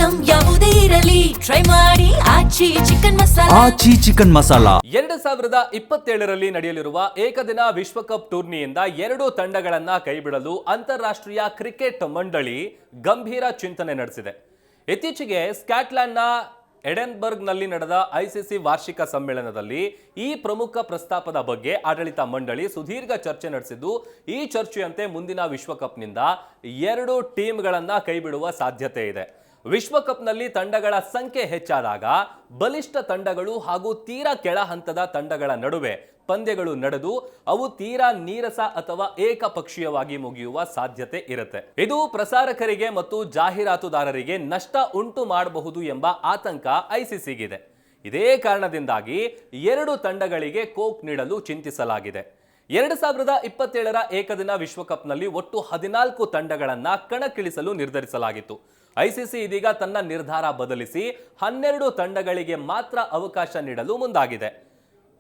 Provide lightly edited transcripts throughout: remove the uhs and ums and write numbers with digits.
Item ಯಾವುದೇ ಇರಲಿ try ಮಾಡಿ ಆಚಿ ಚಿಕನ್ ಮಸಾಲಾ. ಆಚಿ ಚಿಕನ್ ಮಸಾಲಾ 2027ರಲ್ಲಿ ನಡೆಯಲಿರುವ ಏಕದಿನ ವಿಶ್ವಕಪ್ ಟೂರ್ನಿಯಿಂದ 2 ತಂಡಗಳನ್ನ ಕೈಬಿಡಲು ಅಂತಾರಾಷ್ಟ್ರೀಯ ಕ್ರಿಕೆಟ್ ಮಂಡಳಿ ಗಂಭೀರ ಚಿಂತನೆ ನಡೆಸಿದೆ. ಇತ್ತೀಚೆಗೆ ಸ್ಕಾಟ್ಲೆಂಡ್ನ ಎಡೆನ್ಬರ್ಗ್ನಲ್ಲಿ ನಡೆದ ಐಸಿಸಿ ವಾರ್ಷಿಕ ಸಮ್ಮೇಳನದಲ್ಲಿ ಈ ಪ್ರಮುಖ ಪ್ರಸ್ತಾಪದ ಬಗ್ಗೆ ಆಡಳಿತ ಮಂಡಳಿ ಸುದೀರ್ಘ ಚರ್ಚೆ ನಡೆಸಿದ್ದು, ಈ ಚರ್ಚೆಯಂತೆ ಮುಂದಿನ ವಿಶ್ವಕಪ್ನಿಂದ 2 ಟೀಮ್ಗಳನ್ನ ಕೈಬಿಡುವ ಸಾಧ್ಯತೆ ಇದೆ. ವಿಶ್ವಕಪ್ನಲ್ಲಿ ತಂಡಗಳ ಸಂಖ್ಯೆ ಹೆಚ್ಚಾದಾಗ ಬಲಿಷ್ಠ ತಂಡಗಳು ಹಾಗೂ ತೀರಾ ಕೆಳ ಹಂತದ ತಂಡಗಳ ನಡುವೆ ಪಂದ್ಯಗಳು ನಡೆದು ಅವು ತೀರಾ ನೀರಸ ಅಥವಾ ಏಕಪಕ್ಷೀಯವಾಗಿ ಮುಗಿಯುವ ಸಾಧ್ಯತೆ ಇರುತ್ತೆ. ಇದು ಪ್ರಸಾರಕರಿಗೆ ಮತ್ತು ಜಾಹೀರಾತುದಾರರಿಗೆ ನಷ್ಟ ಉಂಟು ಮಾಡಬಹುದು ಎಂಬ ಆತಂಕ ಐಸಿಸಿಗಿದೆ. ಇದೇ ಕಾರಣದಿಂದಾಗಿ 2 ತಂಡಗಳಿಗೆ ಕೋಕ್ ನೀಡಲು ಚಿಂತಿಸಲಾಗಿದೆ. 2027ರ ಏಕದಿನ ವಿಶ್ವಕಪ್ನಲ್ಲಿ ಒಟ್ಟು 14 ತಂಡಗಳನ್ನ ಕಣಕ್ಕಿಳಿಸಲು ನಿರ್ಧರಿಸಲಾಗಿತ್ತು. ಐಸಿಸಿ ಇದೀಗ ತನ್ನ ನಿರ್ಧಾರ ಬದಲಿಸಿ 12 ತಂಡಗಳಿಗೆ ಮಾತ್ರ ಅವಕಾಶ ನೀಡಲು ಮುಂದಾಗಿದೆ.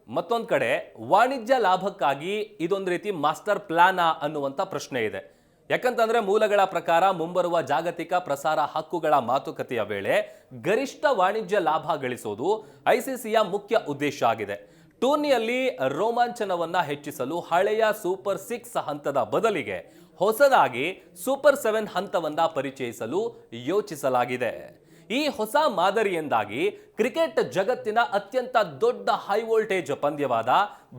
ಮತ್ತೊಂದು ಕಡೆ ವಾಣಿಜ್ಯ ಲಾಭಕ್ಕಾಗಿ ಇದೊಂದು ರೀತಿ ಮಾಸ್ಟರ್ ಪ್ಲಾನ್ ಅನ್ನುವಂಥ ಪ್ರಶ್ನೆ ಇದೆ. ಯಾಕಂತಂದ್ರೆ ಮೂಲಗಳ ಪ್ರಕಾರ ಮುಂಬರುವ ಜಾಗತಿಕ ಪ್ರಸಾರ ಹಕ್ಕುಗಳ ಮಾತುಕತೆಯ ವೇಳೆ ಗರಿಷ್ಠ ವಾಣಿಜ್ಯ ಲಾಭ ಗಳಿಸೋದು ಐಸಿಸಿಯ ಮುಖ್ಯ ಉದ್ದೇಶ ಆಗಿದೆ. ಟೂರ್ನಿಯಲ್ಲಿ ರೋಮಾಂಚನವನ್ನ ಹೆಚ್ಚಿಸಲು ಹಳೆಯ ಸೂಪರ್ 6 ಹಂತದ ಬದಲಿಗೆ ಹೊಸದಾಗಿ ಸೂಪರ್ 7 ಹಂತವನ್ನ ಪರಿಚಯಿಸಲು ಯೋಚಿಸಲಾಗಿದೆ. ಈ ಹೊಸ ಮಾದರಿಯಿಂದಾಗಿ ಕ್ರಿಕೆಟ್ ಜಗತ್ತಿನ ಅತ್ಯಂತ ದೊಡ್ಡ ಹೈ ವೋಲ್ಟೇಜ್ ಪಂದ್ಯವಾದ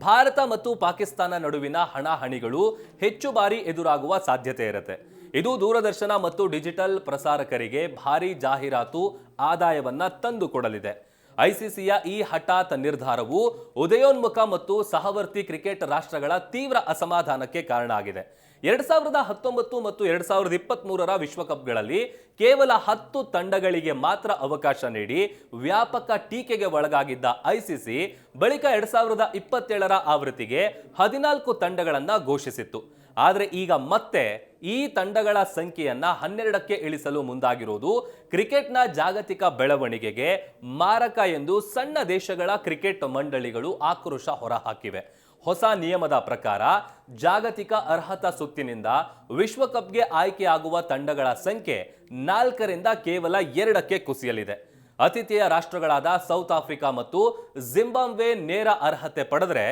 ಭಾರತ ಮತ್ತು ಪಾಕಿಸ್ತಾನ ನಡುವಿನ ಹಣಾಹಣಿಗಳು ಹೆಚ್ಚು ಬಾರಿ ಎದುರಾಗುವ ಸಾಧ್ಯತೆ ಇರುತ್ತೆ. ಇದು ದೂರದರ್ಶನ ಮತ್ತು ಡಿಜಿಟಲ್ ಪ್ರಸಾರಕರಿಗೆ ಭಾರಿ ಜಾಹೀರಾತು ಆದಾಯವನ್ನ ತಂದುಕೊಡಲಿದೆ. ಐಸಿಸಿಯ ಈ ಹಠಾತ್ ನಿರ್ಧಾರವು ಉದಯೋನ್ಮುಖ ಮತ್ತು ಸಹವರ್ತಿ ಕ್ರಿಕೆಟ್ ರಾಷ್ಟ್ರಗಳ ತೀವ್ರ ಅಸಮಾಧಾನಕ್ಕೆ ಕಾರಣ ಆಗಿದೆ. 2019 ಮತ್ತು 2023ರ ವಿಶ್ವಕಪ್ಗಳಲ್ಲಿ ಕೇವಲ 10 ತಂಡಗಳಿಗೆ ಮಾತ್ರ ಅವಕಾಶ ನೀಡಿ ವ್ಯಾಪಕ ಟೀಕೆಗೆ ಒಳಗಾಗಿದ್ದ ಐಸಿಸಿ ಬಳಿಕ 2027ರ ಆವೃತ್ತಿಗೆ 14 ತಂಡಗಳನ್ನು ಘೋಷಿಸಿತ್ತು. ಆದರೆ ಈಗ ಮತ್ತೆ ಈ ತಂಡಗಳ ಸಂಖ್ಯೆಯನ್ನ 12ಕ್ಕೆ ಇಳಿಸಲು ಮುಂದಾಗಿರುವುದು ಕ್ರಿಕೆಟ್ನ ಜಾಗತಿಕ ಬೆಳವಣಿಗೆಗೆ ಮಾರಕ ಎಂದು ಸಣ್ಣ ದೇಶಗಳ ಕ್ರಿಕೆಟ್ ಮಂಡಳಿಗಳು ಆಕ್ರೋಶ ಹೊರಹಾಕಿವೆ. ಹೊಸ ನಿಯಮದ ಪ್ರಕಾರ ಜಾಗತಿಕ ಅರ್ಹತಾ ಸುತ್ತಿನಿಂದ ವಿಶ್ವಕಪ್ಗೆ ಆಯ್ಕೆಯಾಗುವ ತಂಡಗಳ ಸಂಖ್ಯೆ 4ರಿಂದ ಕೇವಲ 2ಕ್ಕೆ ಕುಸಿಯಲಿದೆ. ಆತಿಥೇಯ ರಾಷ್ಟ್ರಗಳಾದ ಸೌತ್ ಆಫ್ರಿಕಾ ಮತ್ತು ಜಿಂಬಾಬ್ವೆ ನೇರ ಅರ್ಹತೆ ಪಡೆದರೆ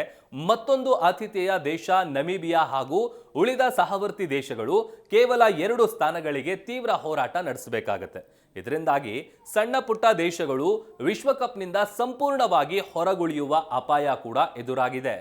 ಮತ್ತೊಂದು ಆತಿಥೇಯ ದೇಶ ನಮೀಬಿಯಾ ಹಾಗೂ ಉಳಿದ ಸಹವರ್ತಿ ದೇಶಗಳು ಕೇವಲ 2 ಸ್ಥಾನಗಳಿಗೆ ತೀವ್ರ ಹೋರಾಟ ನಡೆಸಬೇಕಾಗತ್ತೆ. ಇದರಿಂದಾಗಿ ಸಣ್ಣ ಪುಟ್ಟ ದೇಶಗಳು ವಿಶ್ವಕಪ್ನಿಂದ ಸಂಪೂರ್ಣವಾಗಿ ಹೊರಗುಳಿಯುವ ಅಪಾಯ ಕೂಡ ಎದುರಾಗಿದೆ.